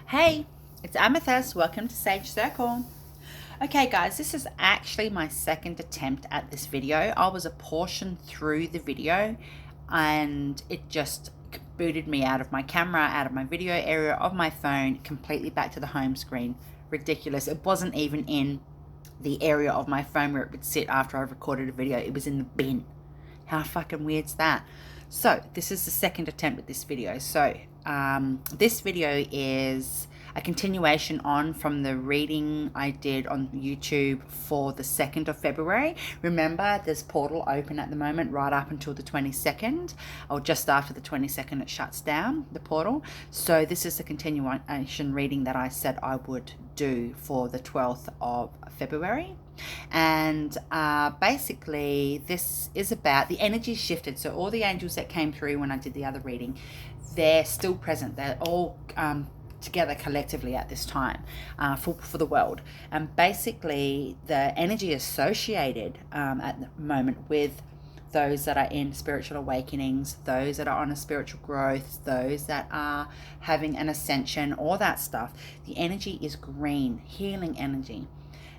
Hey, it's Amythyst. Welcome to Sage Circle. Okay, guys, this is actually my second attempt at this video. I was a portion through the video and it just booted me out of my camera, out of my video area of my phone, completely back to the home screen. Ridiculous. It wasn't even in the area of my phone where it would sit after I recorded a video. It was in the bin. How fucking weird's that? So this is the second attempt at this video. So this video is a continuation on from the reading I did on YouTube for the 2nd of February. Remember, there's portal open at the moment right up until the 22nd, or just after the 22nd it shuts down, the portal. So this is a continuation reading that I said I would do for the 12th of February. And basically this is about the energy shifted. So all the angels that came through when I did the other reading, they're still present. They're all together collectively at this time for the world. And basically the energy associated at the moment with those that are in spiritual awakenings, those that are on a spiritual growth, those that are having an ascension, all that stuff, the energy is green, healing energy.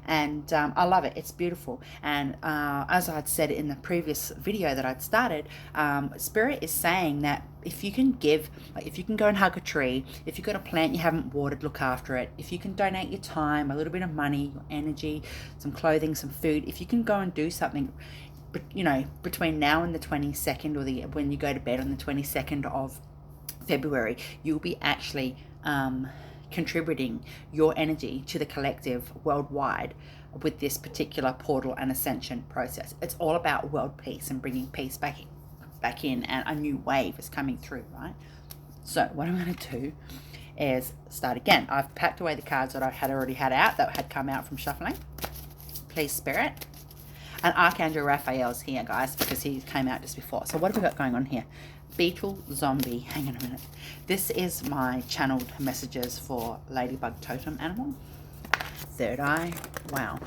And I love it. It's beautiful. And as I'd said in the previous video that I'd started, Spirit is saying that if you can give, like if you can go and hug a tree, if you've got a plant you haven't watered, look after it. If you can donate your time, a little bit of money, your energy, some clothing, some food, if you can go and do something, you know, between now and the 22nd, or when you go to bed on the 22nd of February, you'll be actually contributing your energy to the collective worldwide with this particular portal and ascension process. It's all about world peace and bringing peace back in, and a new wave is coming through, right? So what I'm going to do is start again. I've packed away the cards that I had already had out, that had come out from shuffling. Please, Spirit. And Archangel Raphael's here, guys, because he came out just before. So what have we got going on here? Beetle, zombie. Hang on a minute. This is my channeled messages for Ladybug Totem Animal. Third eye. Wow.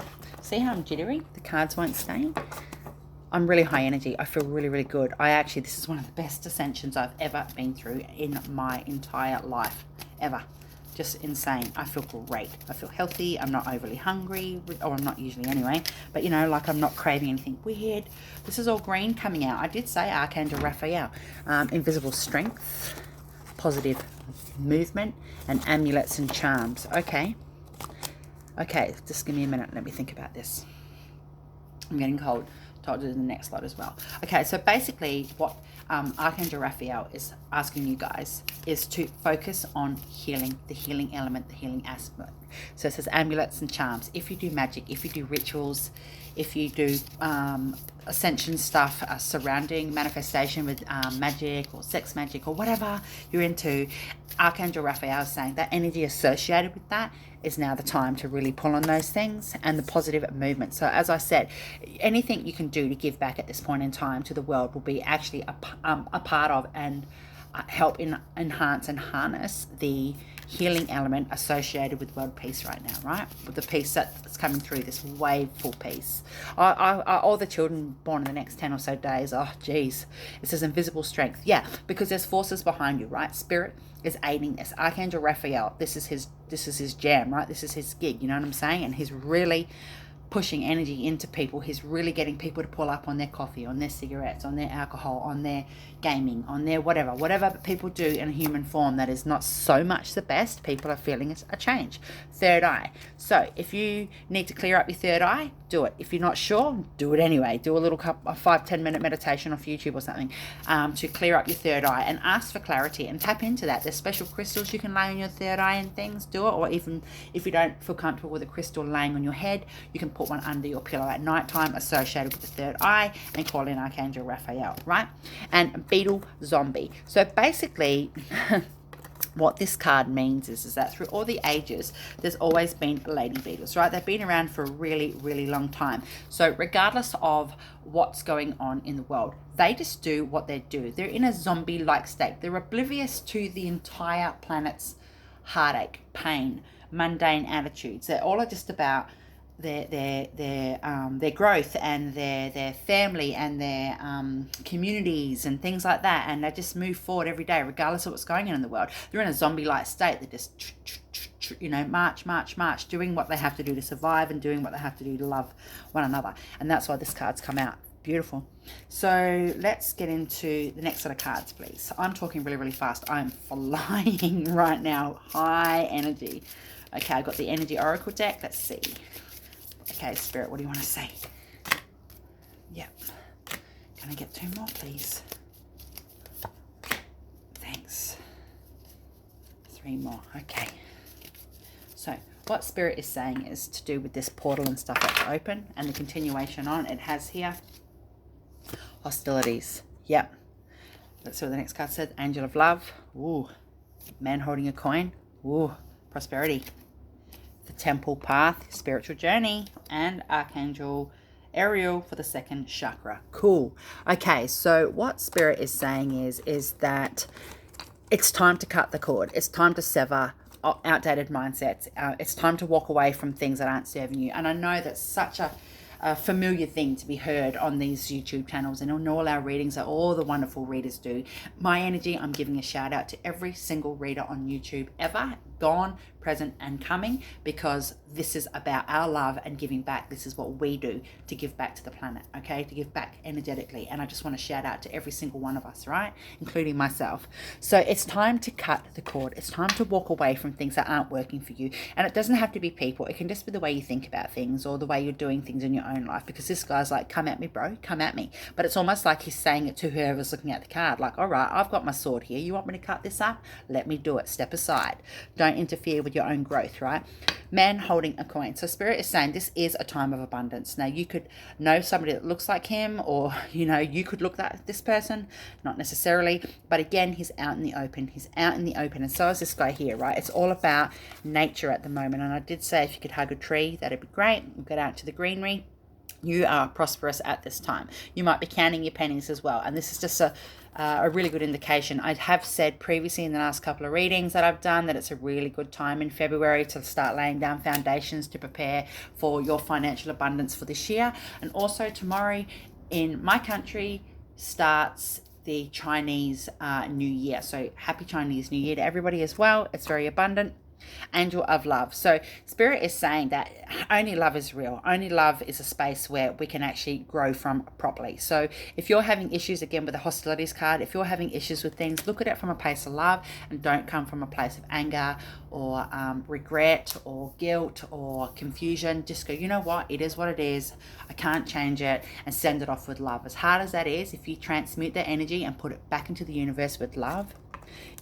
See how I'm jittery? The cards won't stay. I'm really high energy. I feel really, really good. This is one of the best ascensions I've ever been through in my entire life. Ever. Just insane. I feel great. I feel healthy. I'm not overly hungry, or I'm not usually anyway, but you know, like I'm not craving anything weird. This is all green coming out. I did say Archangel Raphael, invisible strength, positive movement, and amulets and charms. Okay, just give me a minute. Let me think about this. I'm getting cold. Told you the next lot as well. Okay, so basically what Archangel Raphael is asking you guys is to focus on healing, the healing element, the healing aspect. So it says amulets and charms. If you do magic, if you do rituals, if you do ascension stuff surrounding manifestation with magic or sex magic or whatever you're into, Archangel Raphael is saying that energy associated with that is now the time to really pull on those things and the positive movement. So as I said, anything you can do to give back at this point in time to the world will be actually a part of and help enhance and harness the healing element associated with world peace right now, right? With the peace that's coming through, this waveful peace. All the children born in the next 10 or so days, oh geez, it says invisible strength. Yeah, because there's forces behind you, right? Spirit is aiding this. Archangel Raphael, this is his jam, right? This is his gig, you know what I'm saying? And he's really pushing energy into people. He's really getting people to pull up on their coffee, on their cigarettes, on their alcohol, on their gaming, on their whatever people do in a human form that is not so much the best. People are feeling a change. Third eye. So if you need to clear up your third eye, do it. If you're not sure, do it anyway. Do a little 5-10 minute meditation off YouTube or something to clear up your third eye and ask for clarity and tap into that. There's special crystals you can lay on your third eye and things. Do it. Or even if you don't feel comfortable with a crystal laying on your head, you can put one under your pillow at night time associated with the third eye and call in Archangel Raphael, right? And beetle, zombie. So basically what this card means is that through all the ages, there's always been lady beetles, right? They've been around for a really, really long time. So regardless of what's going on in the world, they just do what they do. They're in a zombie-like state. They're oblivious to the entire planet's heartache, pain, mundane attitudes. They're all just about their growth and their family and their communities and things like that, and they just move forward every day regardless of what's going on in the world. They're in a zombie-like state. They're just you know, march, doing what they have to do to survive and doing what they have to do to love one another. And that's why this card's come out. Beautiful. So let's get into the next set of cards, please. I'm talking really, really fast. I'm flying right now. High energy. Okay, I got the Energy Oracle deck. Let's see. Okay, Spirit, what do you want to say? Yep. Can I get 2 more, please? Thanks. 3 more. Okay. So what Spirit is saying is to do with this portal and stuff that's open and the continuation on. It has here hostilities. Yep. Let's see what the next card said. Angel of Love. Ooh. Man holding a coin. Ooh. Prosperity. The Temple Path. Spiritual journey. And Archangel Ariel for the 2nd chakra. Cool. Okay, so what Spirit is saying is that it's time to cut the cord. It's time to sever outdated mindsets. It's time to walk away from things that aren't serving you. And I know that's such a familiar thing to be heard on these YouTube channels and on all our readings that all the wonderful readers do. My energy, I'm giving a shout out to every single reader on YouTube ever, gone, present and coming, because this is about our love and giving back. This is what we do to give back to the planet, okay, to give back energetically. And I just want to shout out to every single one of us, right, including myself. So it's time to cut the cord. It's time to walk away from things that aren't working for you. And it doesn't have to be people. It can just be the way you think about things or the way you're doing things in your own life, because this guy's like, come at me, bro, come at me. But it's almost like he's saying it to whoever's looking at the card, like, all right, I've got my sword here, you want me to cut this up? Let me do it. Step aside. Don't interfere with your own growth, right? Man holding a coin. So Spirit is saying this is a time of abundance. Now you could know somebody that looks like him, or you know, you could look at this person, not necessarily, but again, he's out in the open. He's out in the open, and so is this guy here, right? It's all about nature at the moment. And I did say if you could hug a tree, that'd be great. Get out to the greenery. You are prosperous at this time. You might be counting your pennies as well. And this is just a really good indication. I have said previously in the last couple of readings that I've done that it's a really good time in February to start laying down foundations to prepare for your financial abundance for this year. And also tomorrow in my country starts the Chinese New Year. So happy Chinese New Year to everybody as well. It's very abundant. Angel of Love. So Spirit is saying that only love is real. Only love is a space where we can actually grow from properly. So if you're having issues, again with the hostilities card, if you're having issues with things, look at it from a place of love and don't come from a place of anger or regret or guilt or confusion. Just go, you know what, it is what it is. I can't change it, and send it off with love. As hard as that is, if you transmute that energy and put it back into the universe with love,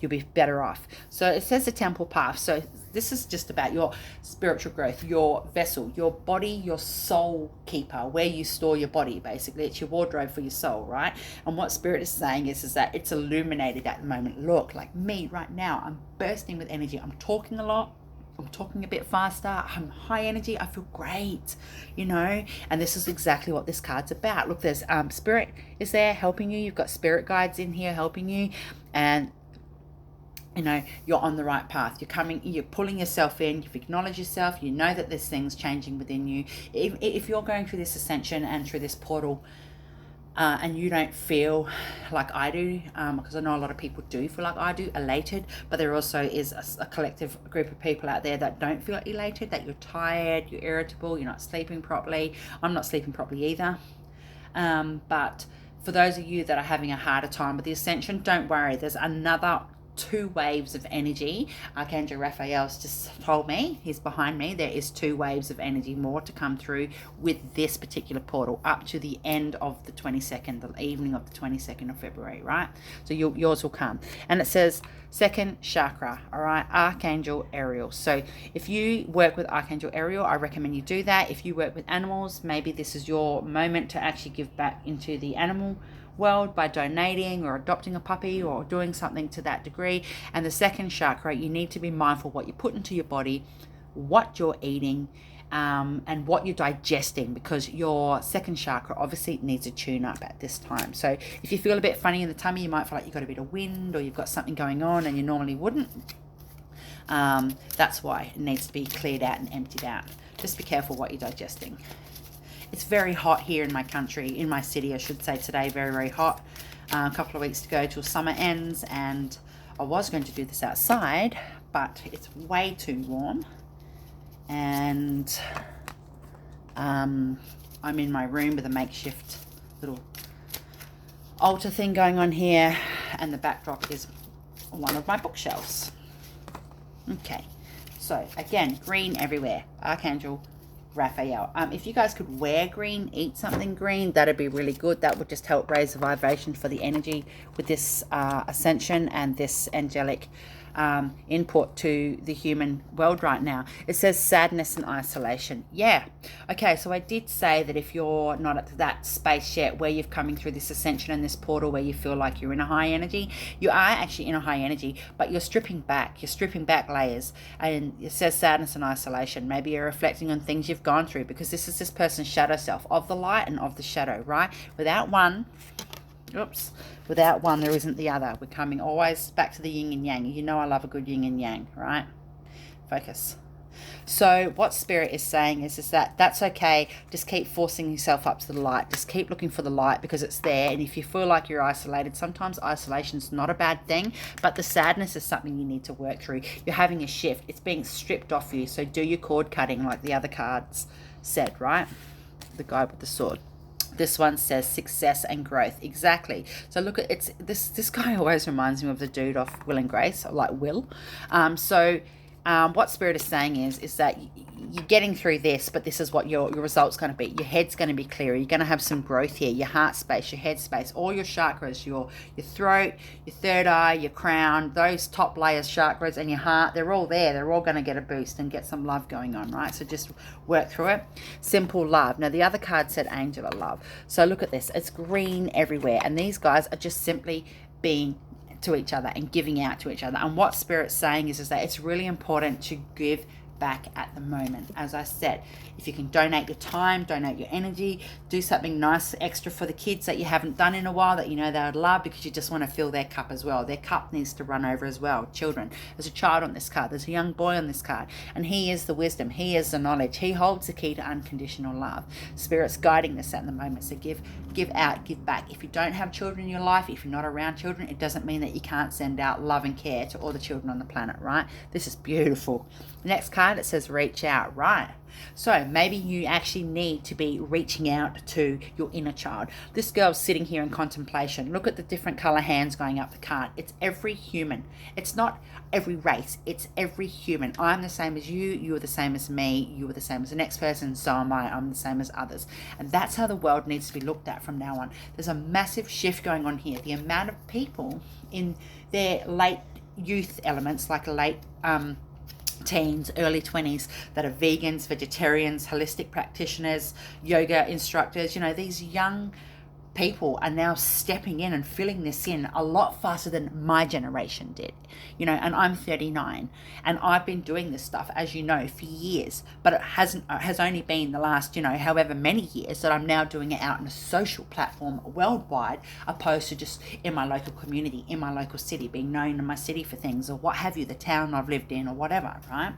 you'll be better off. So it says the Temple Path. So this is just about your spiritual growth, your vessel, your body, your soul keeper, where you store your body. Basically, it's your wardrobe for your soul, right? And what Spirit is saying is that it's illuminated at the moment. Look, like me right now, I'm bursting with energy. I'm talking a lot. I'm talking a bit faster. I'm high energy. I feel great, you know, and this is exactly what this card's about. Look, there's Spirit is there helping you. You've got spirit guides in here helping you, and you know, you're on the right path. You're pulling yourself in, you've acknowledged yourself, you know that there's things changing within you. If you're going through this ascension and through this portal and you don't feel like I do, because I know a lot of people do feel like I do, elated, but there also is a collective group of people out there that don't feel elated, that you're tired, you're irritable, you're not sleeping properly. I'm not sleeping properly either. But for those of you that are having a harder time with the ascension, don't worry, there's another 2 waves of energy. Archangel Raphael's just told me, he's behind me, there is 2 waves of energy more to come through with this particular portal up to the end of the 22nd, the evening of the 22nd of February, right? So yours will come. And it says 2nd chakra, all right, Archangel Ariel. So if you work with Archangel Ariel, I recommend you do that. If you work with animals, maybe this is your moment to actually give back into the animal world by donating or adopting a puppy or doing something to that degree. And the 2nd chakra, you need to be mindful what you put into your body, what you're eating, and what you're digesting, because your 2nd chakra obviously needs a tune up at this time. So if you feel a bit funny in the tummy, you might feel like you've got a bit of wind or you've got something going on and you normally wouldn't. That's why it needs to be cleared out and emptied out. Just be careful what you're digesting. It's very hot here in my country, in my city, I should say today, very, very hot. A couple of weeks to go till summer ends, and I was going to do this outside, but it's way too warm. And I'm in my room with a makeshift little altar thing going on here, and the backdrop is one of my bookshelves. Okay, so again, green everywhere. Archangel Raphael. If you guys could wear green, eat something green, that'd be really good. That would just help raise the vibration for the energy with this ascension and this angelic input to the human world right now. It says sadness and isolation. Yeah. Okay, so I did say that if you're not at that space yet where you're coming through this ascension and this portal where you feel like you're in a high energy, you are actually in a high energy, but you're stripping back layers. And it says sadness and isolation. Maybe you're reflecting on things you've gone through, because this is this person's shadow self, of the light and of the shadow, right? Without one there isn't the other. We're coming always back to the yin and yang. You know I love a good yin and yang, right? Focus. So what Spirit is saying is that that's okay. Just keep forcing yourself up to the light. Just keep looking for the light, because it's there. And if you feel like you're isolated, sometimes isolation's not a bad thing, but the sadness is something you need to work through. You're having a shift. It's being stripped off you. So do your cord cutting like the other cards said, right? The guy with the sword. This one says success and growth. Exactly. So look at it's this guy always reminds me of the dude off Will and Grace, like Will. What Spirit is saying is that you're getting through this, but this is what your result's going to be. Your head's going to be clearer. You're going to have some growth here. Your heart space, your head space, all your chakras, your throat, your third eye, your crown, those top layers chakras, and your heart, they're all there. They're all going to get a boost and get some love going on, right? So just work through it. Simple love. Now, the other card said angel of love. So look at this. It's green everywhere. And these guys are just simply being to each other and giving out to each other. And what Spirit's saying is that it's really important to give back at the moment. As I said, if you can donate your time, donate your energy, do something nice extra for the kids that you haven't done in a while that you know they would love, because you just want to fill their cup as well. Their cup needs to run over as well. Children. There's a child on this card. There's a young boy on this card. And he is the wisdom. He is the knowledge. He holds the key to unconditional love. Spirit's guiding this at the moment. So give out, give back. If you don't have children in your life, if you're not around children, it doesn't mean that you can't send out love and care to all the children on the planet, right? This is beautiful. The next card, it says reach out, right? So maybe you actually need to be reaching out to your inner child. This girl's sitting here in contemplation. Look at the different color hands going up the card. It's every human. It's not every race. It's every human. I'm the same as you. You're the same as me. You are the same as the next person. So am I. I'm the same as others. And that's how the world needs to be looked at from now on. There's a massive shift going on here. The amount of people in their late youth elements, like a late teens, early 20s, that are vegans, vegetarians, holistic practitioners, yoga instructors, these young people are now stepping in and filling this in a lot faster than my generation did, and I'm 39 and I've been doing this stuff, as you know, for years, but it has only been the last, however many years that I'm now doing it out in a social platform worldwide, opposed to just in my local community, in my local city, being known in my city for things, or what have you, the town I've lived in or whatever, right?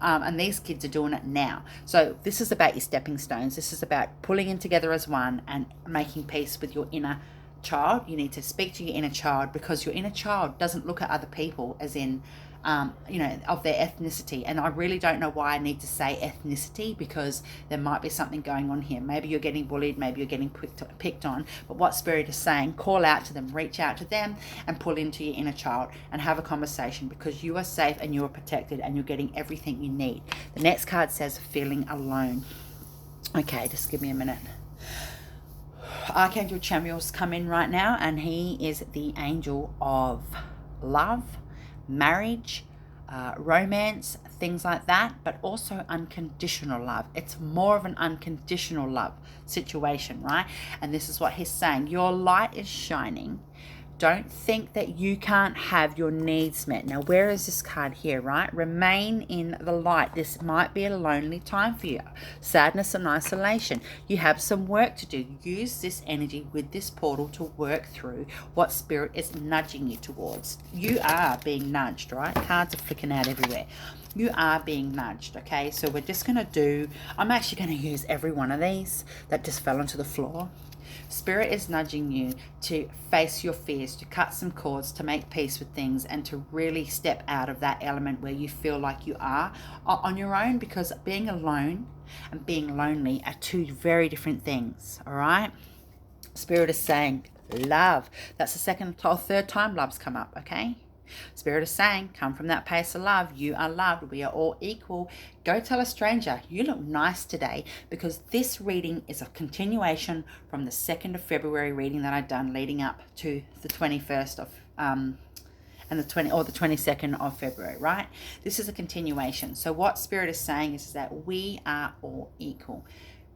And these kids are doing it now. So this is about your stepping stones. This is about pulling in together as one and making peace with your inner child. You need to speak to your inner child, because your inner child doesn't look at other people as in, of their ethnicity. And I really don't know why I need to say ethnicity, because there might be something going on here. Maybe you're getting bullied, maybe you're getting picked on, but what Spirit is saying, call out to them, reach out to them and pull into your inner child and have a conversation, because you are safe and you are protected and you're getting everything you need. The next card says feeling alone. Okay, just give me a minute. Archangel Chammuel's come in right now, and he is the angel of love, marriage, romance, things like that, but also unconditional love. It's more of an unconditional love situation, right? And this is what he's saying. Your light is shining. Don't think that you can't have your needs met. Now, where is this card here, right? Remain in the light. This might be a lonely time for you. Sadness and isolation. You have some work to do. Use this energy with this portal to work through what Spirit is nudging you towards. You are being nudged, right? Cards are flicking out everywhere. You are being nudged, okay? So we're just going to I'm actually going to use every one of these that just fell onto the floor. Spirit is nudging you to face your fears, to cut some cords, to make peace with things, and to really step out of that element where you feel like you are on your own, because being alone and being lonely are two very different things, all right? Spirit is saying, love. That's the second or third time love's come up, okay? Spirit is saying, come from that place of love. You are loved. We are all equal. Go tell a stranger, you look nice today, because this reading is a continuation from the 2nd of February reading that I've done leading up to the 21st of and the 22nd of February, right? This is a continuation. So what Spirit is saying is that we are all equal.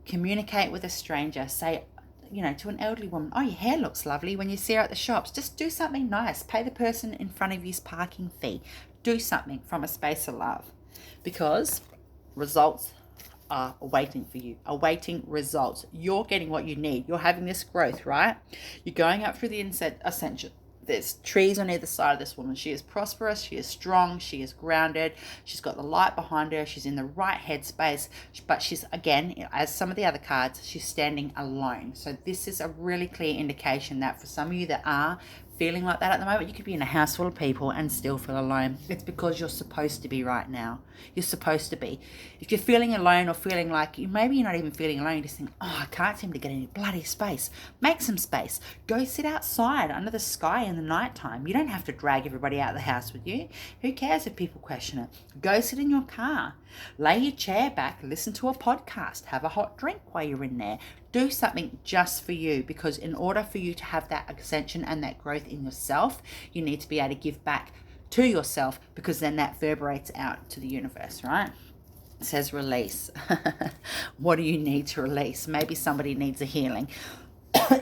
Communicate with a stranger. Say, to an elderly woman, oh, your hair looks lovely, when you see her at the shops. Just do something nice. Pay the person in front of you's parking fee. Do something from a space of love, because results are awaiting for you. Awaiting results. You're getting what you need. You're having this growth, right? You're going up through the ascension. There's trees on either side of this woman. She is prosperous. She is strong. She is grounded. She's got the light behind her. She's in the right headspace. But she's, again, as some of the other cards, she's standing alone. So this is a really clear indication that for some of you that are feeling like that at the moment, you could be in a house full of people and still feel alone. It's because you're supposed to be right now. You're supposed to be. If you're feeling alone, or feeling like maybe you're not even feeling alone, you just think, oh, I can't seem to get any bloody space. Make some space. Go sit outside under the sky in the nighttime. You don't have to drag everybody out of the house with you. Who cares if people question it? Go sit in your car. Lay your chair back. Listen to a podcast. Have a hot drink while you're in there. Do something just for you, because in order for you to have that ascension and that growth in yourself, you need to be able to give back to yourself, because then that reverberates out to the universe, right? It says release. What do you need to release? Maybe somebody needs a healing.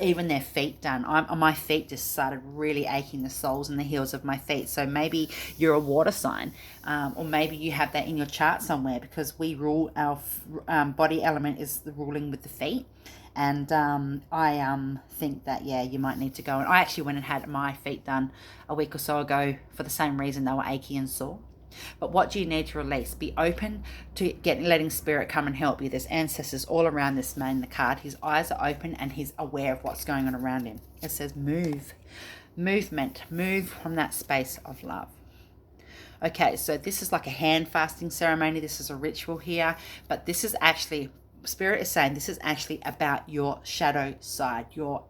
Even their feet done. My feet just started really aching, the soles and the heels of my feet. So maybe you're a water sign, or maybe you have that in your chart somewhere, because we rule our body element is the ruling with the feet. And I think that, yeah, you might need to go. And I actually went and had my feet done a week or so ago for the same reason. They were achy and sore. But what do you need to release? Be open to letting Spirit come and help you. There's ancestors all around this man in the card. His eyes are open and he's aware of what's going on around him. It says move. Movement. Move from that space of love. Okay, so this is like a hand fasting ceremony. This is a ritual here. But this is actually, Spirit is saying this is actually about your shadow side, your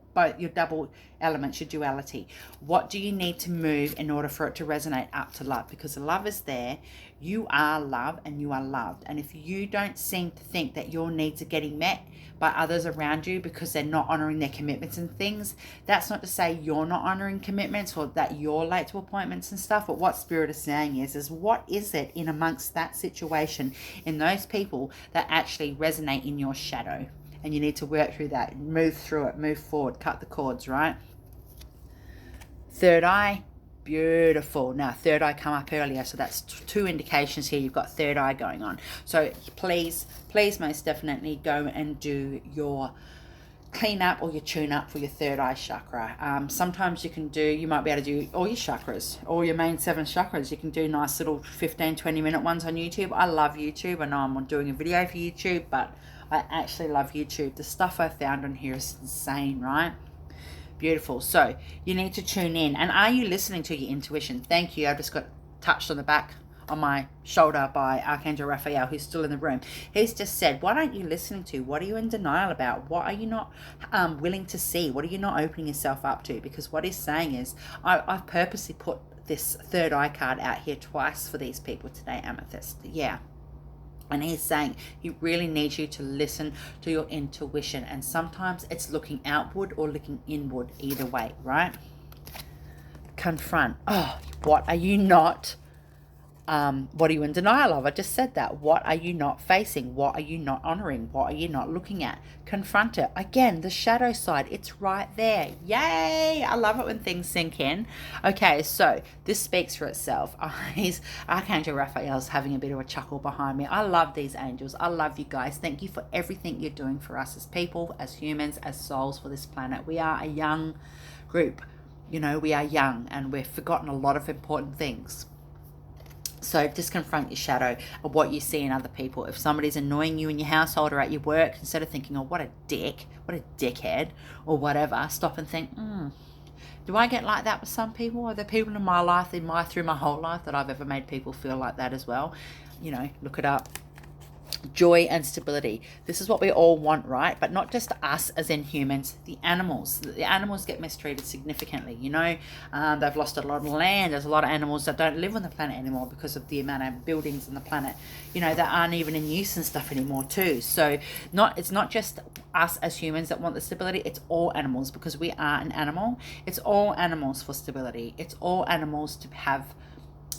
double elements, your duality. What do you need to move in order for it to resonate up to love? Because the love is there. You are love and you are loved. And if you don't seem to think that your needs are getting met by others around you because they're not honoring their commitments and things, that's not to say you're not honoring commitments or that you're late to appointments and stuff. But what Spirit is saying is what is it in amongst that situation, in those people, that actually resonate in your shadow? And you need to work through that, move through it, move forward, cut the cords, right? Third eye, beautiful. Now, third eye come up earlier, so that's two indications here. You've got third eye going on. So please most definitely go and do your clean up or your tune up for your third eye chakra. Sometimes you might be able to do all your chakras, all your main 7 chakras. You can do nice little 15-20 minute ones on YouTube. I love YouTube. I know I'm doing a video for YouTube, but I actually love YouTube. The stuff I found on here is insane, right? Beautiful. So you need to tune in. And are you listening to your intuition? Thank you. I just got touched on the back on my shoulder by Archangel Raphael, who's still in the room. He's just said, what aren't you listening to? What are you in denial about? What are you not willing to see? What are you not opening yourself up to? Because what he's saying is, I've purposely put this third eye card out here twice for these people today, Amythyst. Yeah. And he's saying he really needs you to listen to your intuition. And sometimes it's looking outward or looking inward, either way, right? Confront. Oh, what are you not? What are you in denial of? I just said that. What are you not facing? What are you not honoring? What are you not looking at? Confront it. Again, the shadow side, it's right there. Yay! I love it when things sink in. Okay, so this speaks for itself. Archangel Raphael's having a bit of a chuckle behind me. I love these angels. I love you guys. Thank you for everything you're doing for us as people, as humans, as souls for this planet. We are a young group. We are young and we've forgotten a lot of important things. So just confront your shadow of what you see in other people. If somebody's annoying you in your household or at your work, instead of thinking, oh, what a dick, what a dickhead, or whatever, stop and think, do I get like that with some people? Are there people in my life, through my whole life, that I've ever made people feel like that as well? You know, look it up. Joy and stability. This is what we all want, right? But not just us as in humans, the animals. The animals get mistreated significantly, you know. They've lost a lot of land. There's a lot of animals that don't live on the planet anymore because of the amount of buildings on the planet, you know, that aren't even in use and stuff anymore too. So it's not just us as humans that want the stability, it's all animals, because we are an animal. It's all animals for stability. It's all animals to have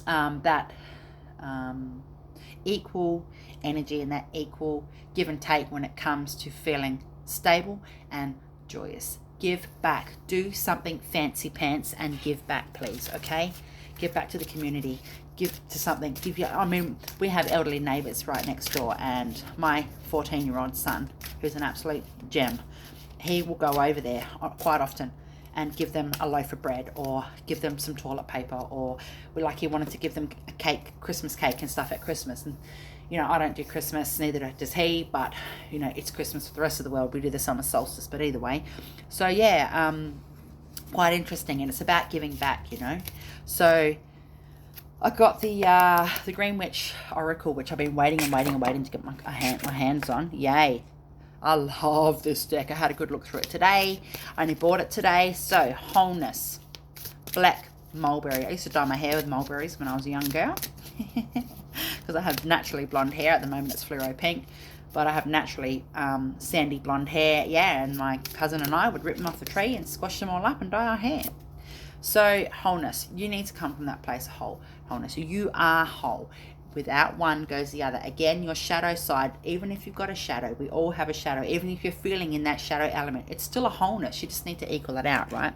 that equal energy and that equal give and take when it comes to feeling stable and joyous. Give back. Do something fancy pants and give back, please. Okay, give back to the community. Give to something. I mean, we have elderly neighbors right next door, and my 14-year-old son, who's an absolute gem, he will go over there quite often and give them a loaf of bread, or give them some toilet paper, or he wanted to give them a cake, Christmas cake and stuff at Christmas. And you know, I don't do Christmas, neither does he, but you know, it's Christmas for the rest of the world. We do the summer solstice, but either way. So yeah, quite interesting, and it's about giving back, you know. So I got the Green Witch Oracle, which I've been waiting to get my hands on. Yay. I love this deck. I had a good look through it today. I only bought it today. So, wholeness. Black mulberry. I used to dye my hair with mulberries when I was a young girl. Because I have naturally blonde hair. At the moment it's fluoro pink. But I have naturally sandy blonde hair. Yeah, and my cousin and I would rip them off the tree and squash them all up and dye our hair. So, wholeness. You need to come from that place of wholeness. You are whole. Without one goes the other. Again, your shadow side, even if you've got a shadow, we all have a shadow. Even if you're feeling in that shadow element, it's still a wholeness. You just need to equal it out, right?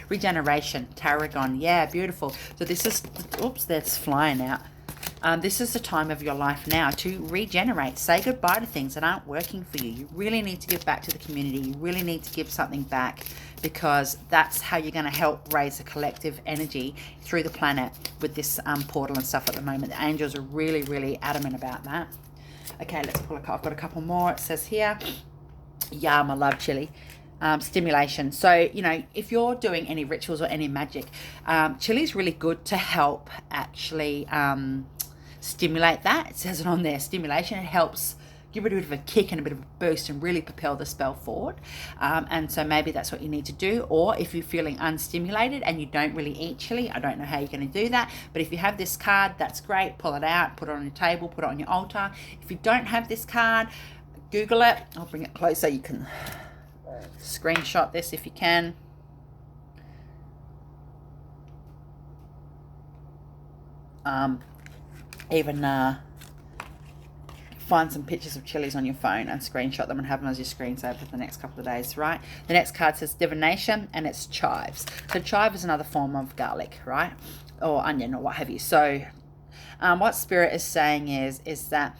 Regeneration, tarragon. Yeah, beautiful. So this is, oops, that's flying out. This is the time of your life now to regenerate. Say goodbye to things that aren't working for you. You really need to give back to the community. You really need to give something back, because that's how you're going to help raise a collective energy through the planet with this portal and stuff at the moment. The angels are really, really adamant about that. Okay, let's pull a card. I've got a couple more. It says here, yum, I love chili. Stimulation. So, you know, if you're doing any rituals or any magic, chili is really good to help actually stimulate that. It says it on there, stimulation. It helps give it a bit of a kick and a bit of a boost and really propel the spell forward. And so maybe that's what you need to do. Or if you're feeling unstimulated and you don't really eat chili, I don't know how you're going to do that. But if you have this card, that's great. Pull it out, put it on your table, put it on your altar. If you don't have this card, Google it. I'll bring it closer. You can screenshot this if you can. Find some pictures of chilies on your phone and screenshot them and have them as your screensaver for the next couple of days, right? The next card says divination, and it's chives. So chive is another form of garlic, right? Or onion or what have you. So what Spirit is saying is that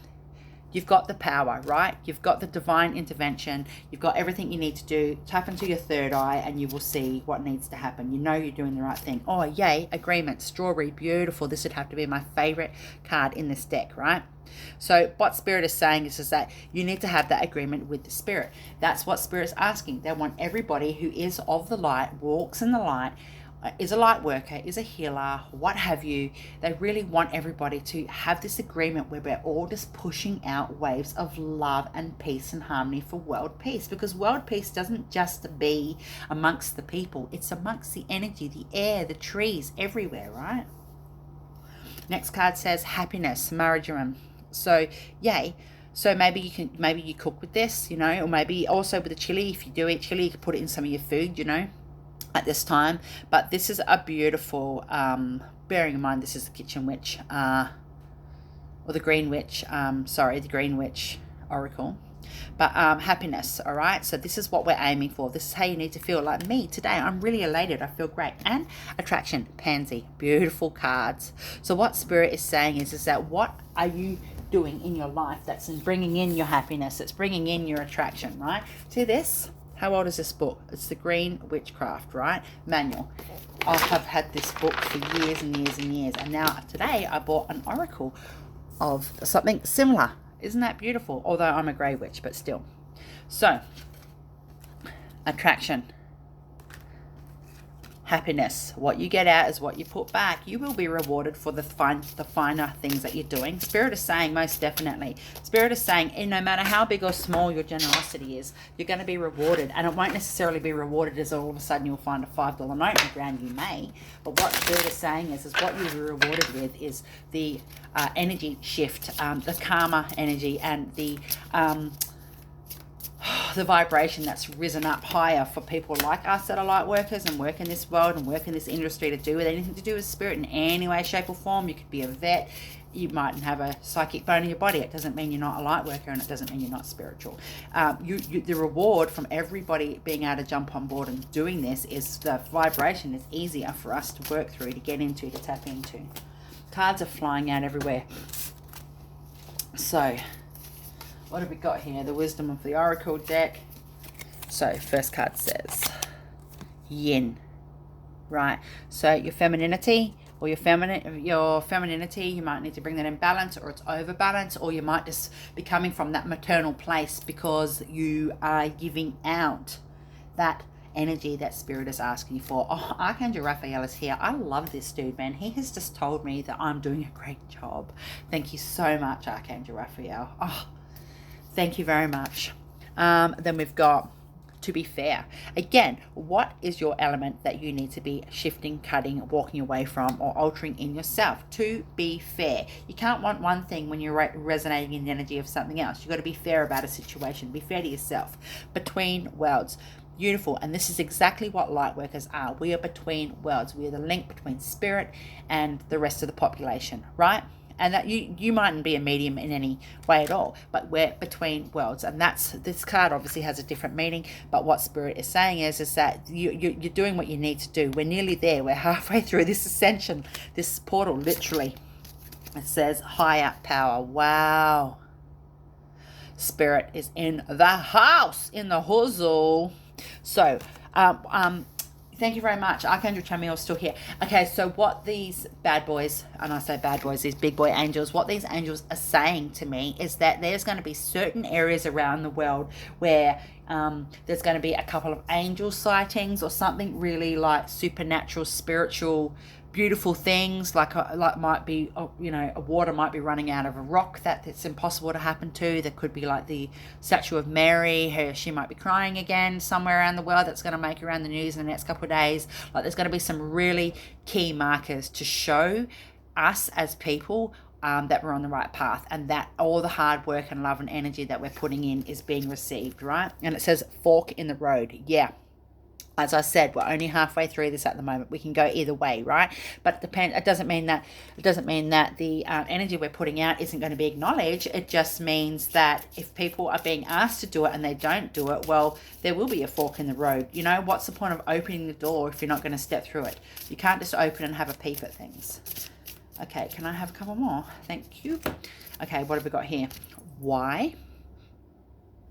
you've got the power, right? You've got the divine intervention. You've got everything you need to do. Tap into your third eye and you will see what needs to happen. You know you're doing the right thing. Oh, yay, agreement, strawberry, beautiful. This would have to be my favorite card in this deck, right? So what Spirit is saying is that you need to have that agreement with the Spirit. That's what Spirit's asking. They want everybody who is of the light, walks in the light, is a light worker, is a healer, what have you. They really want everybody to have this agreement where we're all just pushing out waves of love and peace and harmony for world peace, because world peace doesn't just be amongst the people, it's amongst the energy, the air, the trees, everywhere, right? Next card says happiness, marjoram. So yay. So maybe you cook with this, you know, or maybe also with the chili. If you do eat chili, you can put it in some of your food, you know, at this time. But this is a beautiful, bearing in mind this is the kitchen witch, or the green witch, the green witch oracle. But happiness, all right? So this is what we're aiming for. This is how you need to feel. Like me today, I'm really elated. I feel great. And attraction, pansy, beautiful cards. So what Spirit is saying is that what are you doing in your life that's bringing in your happiness, that's bringing in your attraction, right? See this? How old is this book? It's the Green Witchcraft, right? Manual. I have had this book for years and years and years, and now today I bought an oracle of something similar. Isn't that beautiful? Although I'm a grey witch, but still. So, attraction, happiness. What you get out is what you put back. You will be rewarded for the finer things that you're doing. Spirit is saying, most definitely. Spirit is saying, no matter how big or small your generosity is, you're going to be rewarded. And it won't necessarily be rewarded as all of a sudden you'll find a $5 note in the ground. You may. But what Spirit is saying is what you'll be rewarded with is the energy shift, the karma energy, and the vibration that's risen up higher for people like us that are light workers and work in this world and work in this industry to do with anything to do with spirit in any way, shape or form. You could be a vet. You mightn't have a psychic bone in your body. It doesn't mean you're not a light worker, and it doesn't mean you're not spiritual. The reward from everybody being able to jump on board and doing this is the vibration is easier for us to work through, to get into, to tap into. Cards are flying out everywhere. So, what have we got here? The wisdom of the oracle deck. So, first card says yin, right? So, your femininity or your femininity, you might need to bring that in balance, or it's over balance, or you might just be coming from that maternal place because you are giving out that energy that spirit is asking you for. Oh, Archangel Raphael is here. I love this dude, man. He has just told me that I'm doing a great job. Thank you so much, Archangel Raphael. Oh, thank you very much. Then we've got to be fair. Again, what is your element that you need to be shifting, cutting, walking away from, or altering in yourself? To be fair. You can't want one thing when you're resonating in the energy of something else. You've got to be fair about a situation. Be fair to yourself. Between worlds. Beautiful. And this is exactly what light workers are. We are between worlds. We are the link between spirit and the rest of the population, right? And that you mightn't be a medium in any way at all, but we're between worlds. And this card obviously has a different meaning, but what spirit is saying is that you're doing what you need to do. We're nearly there. We're halfway through this ascension, this portal, literally. It says higher power. Wow. Spirit is in the house, in the huzzle. So, thank you very much. Archangel Chammuel is still here. Okay, so what these bad boys, and I say bad boys, these big boy angels, what these angels are saying to me is that there's going to be certain areas around the world where there's going to be a couple of angel sightings or something really like supernatural, spiritual, beautiful things, like might be, a water might be running out of a rock that's impossible to happen to. There could be like the statue of Mary, she might be crying again somewhere around the world. That's going to make around the news in the next couple of days. Like there's going to be some really key markers to show us as people that we're on the right path, and that all the hard work and love and energy that we're putting in is being received, right? And it says fork in the road. Yeah. As I said, we're only halfway through this at the moment. We can go either way, right? But it doesn't mean that the energy we're putting out isn't going to be acknowledged. It just means that if people are being asked to do it and they don't do it, well, there will be a fork in the road. You know, what's the point of opening the door if you're not going to step through it? You can't just open and have a peep at things. Okay, can I have a couple more? Thank you. Okay, what have we got here? Why?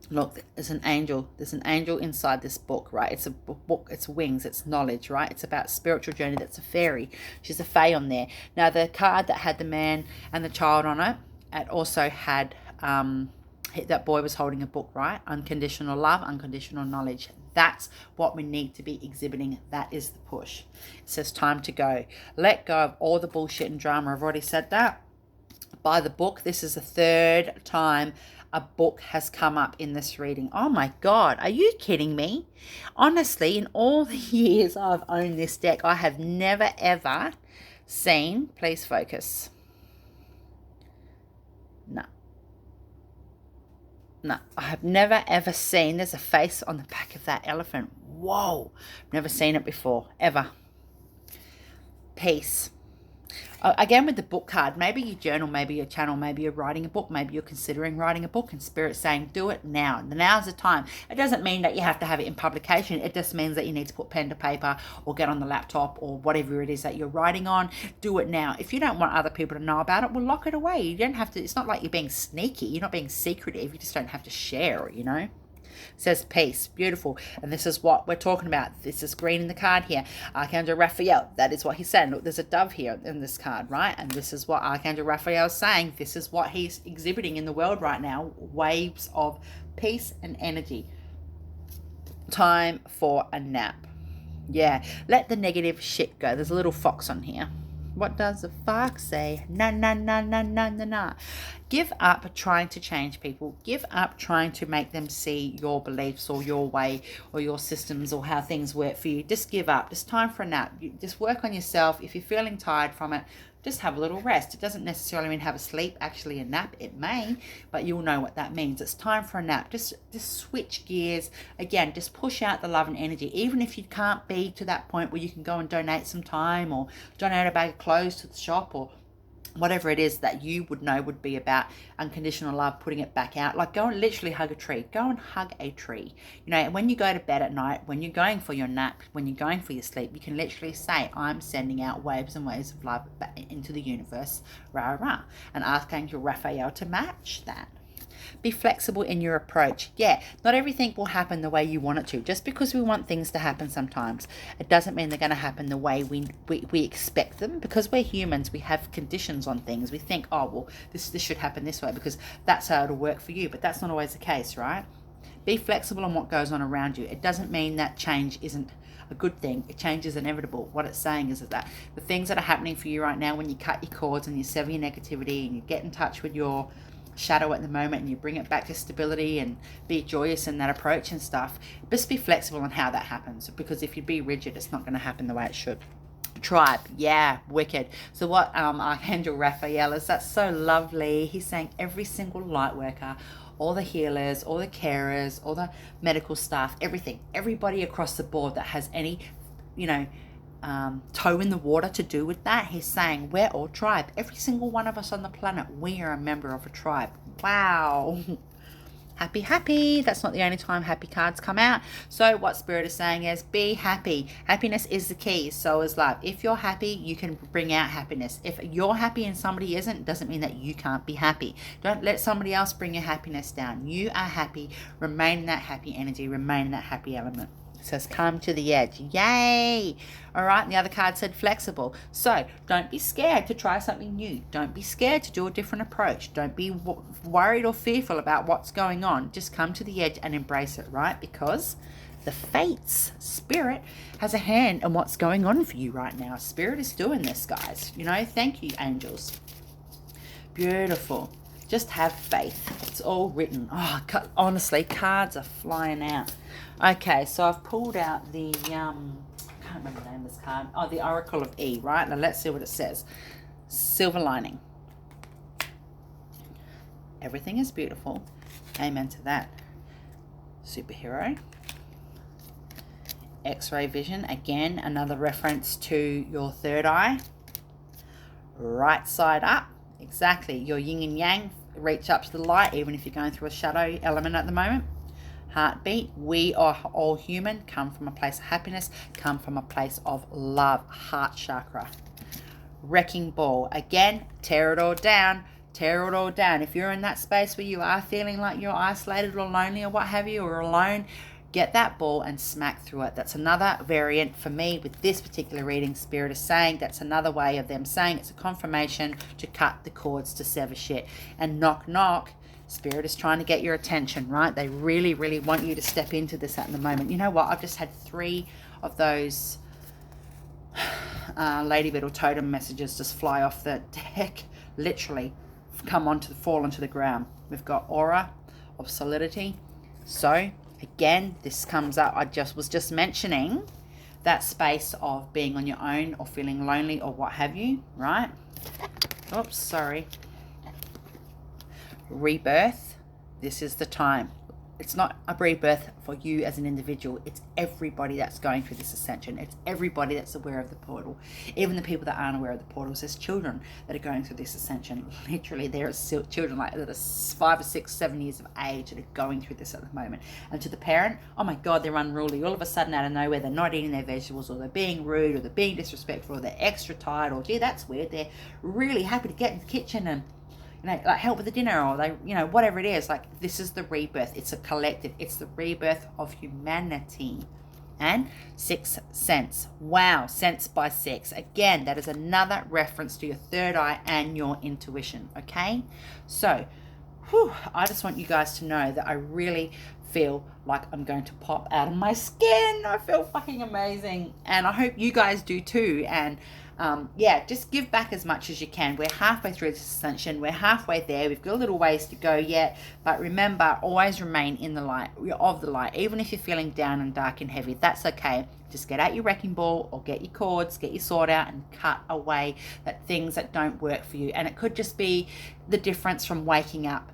Look, there's an angel. There's an angel inside this book, right? It's a book. It's wings. It's knowledge, right? It's about spiritual journey. That's a fairy. She's a fae on there. Now, the card that had the man and the child on it, it also had that boy was holding a book, right? Unconditional love, unconditional knowledge. That's what we need to be exhibiting. That is the push. It says time to go. Let go of all the bullshit and drama. I've already said that. By the book, this is the third time a book has come up in this reading. Oh my God, are you kidding me? Honestly, in all the years I've owned this deck, I have never ever seen, please focus. No, I have never ever seen, there's a face on the back of that elephant. Whoa, never seen it before, ever. Peace. Again, with the book card, maybe you journal, maybe you channel, maybe you're writing a book, maybe you're considering writing a book, and Spirit's saying, do it now. Now's the time. It doesn't mean that you have to have it in publication. It just means that you need to put pen to paper or get on the laptop or whatever it is that you're writing on. Do it now. If you don't want other people to know about it, well, lock it away. You don't have to. It's not like you're being sneaky. You're not being secretive. You just don't have to share, you know. Says peace. Beautiful. And this is what we're talking about. This is green in the card here. Archangel Raphael. That is what he's saying. Look, there's a dove here in this card, right? And this is what Archangel Raphael is saying. This is what he's exhibiting in the world right now. Waves of peace and energy. Time for a nap. Yeah. Let the negative shit go. There's a little fox on here. What does the fox say? Na, na, na, na, na, na, na. Give up trying to change people. Give up trying to make them see your beliefs or your way or your systems or how things work for you. Just give up. It's time for a nap. You just work on yourself. If you're feeling tired from it, just have a little rest. It doesn't necessarily mean have a sleep, actually a nap. It may, but you'll know what that means. It's time for a nap. Just switch gears. Again, just push out the love and energy. Even if you can't be to that point where you can go and donate some time or donate a bag of clothes to the shop or whatever it is that you would know would be about unconditional love, putting it back out. Like, go and literally hug a tree. Go and hug a tree. You know, when you go to bed at night, when you're going for your nap, when you're going for your sleep, you can literally say, I'm sending out waves and waves of love back into the universe, rah, rah, and Archangel Raphael to match that. Be flexible in your approach. Yeah, not everything will happen the way you want it to. Just because we want things to happen sometimes, it doesn't mean they're going to happen the way we expect them. Because we're humans, we have conditions on things. We think, oh, well, this should happen this way because that's how it'll work for you. But that's not always the case, right? Be flexible on what goes on around you. It doesn't mean that change isn't a good thing. Change is inevitable. What it's saying is that the things that are happening for you right now, when you cut your cords and you sever your negativity and you get in touch with your shadow at the moment and you bring it back to stability and be joyous in that approach and stuff, just be flexible on how that happens, because if you be rigid, it's not going to happen the way it should. Tribe, yeah, wicked. So what Archangel Raphael is, that's so lovely. He's saying every single light worker, all the healers, all the carers, all the medical staff, everything, everybody across the board that has any, toe in the water to do with that, he's saying we're all tribe. Every single one of us on the planet, we are a member of a tribe. Wow. Happy, happy. That's not the only time happy cards come out. So what Spirit is saying is be happy. Happiness is the key. So is love. If you're happy, you can bring out happiness. If you're happy and somebody isn't, doesn't mean that you can't be happy. Don't let somebody else bring your happiness down. You are happy. Remain in that happy energy. Remain in that happy element. It says come to the edge. Yay. All right. And the other card said flexible. So don't be scared to try something new. Don't be scared to do a different approach. Don't be worried or fearful about what's going on. Just come to the edge and embrace it, right? Because the fates, Spirit has a hand in what's going on for you right now. Spirit is doing this, guys. Thank you, angels. Beautiful. Just have faith. It's all written. Oh, honestly, cards are flying out. Okay, so I've pulled out the, I can't remember the name of this card. Oh, the Oracle of E, right? Now let's see what it says. Silver lining. Everything is beautiful. Amen to that. Superhero. X-ray vision. Again, another reference to your third eye. Right side up. Exactly. Your yin and yang. Reach up to the light, even if you're going through a shadow element at the moment. Heartbeat. We are all human. Come from a place of happiness. Come from a place of love. Heart chakra. Wrecking ball. Again, tear it all down. Tear it all down. If you're in that space where you are feeling like you're isolated or lonely or what have you, or alone, get that ball and smack through it. That's another variant for me with this particular reading. Spirit is saying that's another way of them saying it's a confirmation to cut the cords, to sever shit. And knock, knock. Spirit is trying to get your attention, right? They really, really want you to step into this at the moment. You know what? I've just had 3 of those Lady Beetle totem messages just fly off the deck. Literally fall onto the ground. We've got aura of solidity. So again, this comes up. I was just mentioning that space of being on your own or feeling lonely or what have you, right? Oops, sorry. Rebirth. This is the time. It's not a rebirth for you as an individual. It's everybody that's going through this ascension. It's everybody that's aware of the portal. Even the people that aren't aware of the portals. There's children that are going through this ascension. Literally, there are still children that are 5 or 6, 7 years of age that are going through this at the moment. And to the parent, oh my God, they're unruly. All of a sudden, out of nowhere, they're not eating their vegetables, or they're being rude, or they're being disrespectful, or they're extra tired, or gee, that's weird. They're really happy to get in the kitchen and like help with the dinner, or they, whatever it is. Like, this is the rebirth. It's a collective. It's the rebirth of humanity. And 6 sense. Wow, sense by 6. Again, that is another reference to your third eye and your intuition. Okay, so I just want you guys to know that I really feel like I'm going to pop out of my skin. I feel fucking amazing, and I hope you guys do too. And yeah, just give back as much as you can. We're halfway through this ascension. We're halfway there. We've got a little ways to go yet, but remember, always remain in the light of the light. Even if you're feeling down and dark and heavy, that's okay. Just get out your wrecking ball, or get your cords, get your sword out, and cut away that things that don't work for you. And it could just be the difference from waking up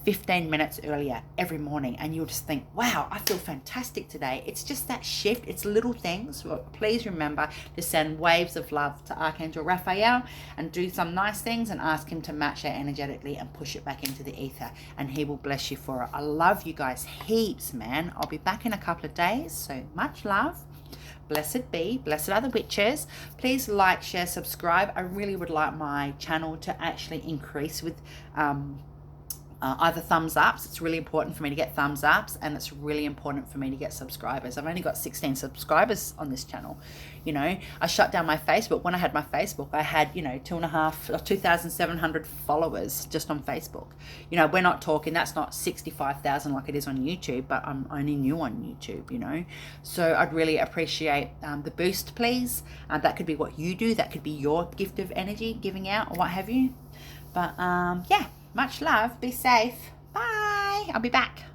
15 minutes earlier every morning, and you'll just think, wow, I feel fantastic today. It's just that shift. It's little things. Please remember to send waves of love to Archangel Raphael, and do some nice things, and ask him to match that energetically and push it back into the ether, and he will bless you for it. I love you guys heaps, man. I'll be back in a couple of days, so much love. Blessed be, blessed are the witches. Please like, share, subscribe. I really would like my channel to actually increase with either thumbs ups. It's really important for me to get thumbs ups, and it's really important for me to get subscribers. I've only got 16 subscribers on this channel. I shut down my Facebook. When I had my Facebook, I had 2,700 followers just on Facebook. We're not talking, that's not 65,000 like it is on YouTube, but I'm only new on YouTube. So I'd really appreciate the boost, please. That could be what you do. That could be your gift of energy giving out, or what have you. But yeah, much love. Be safe. Bye. I'll be back.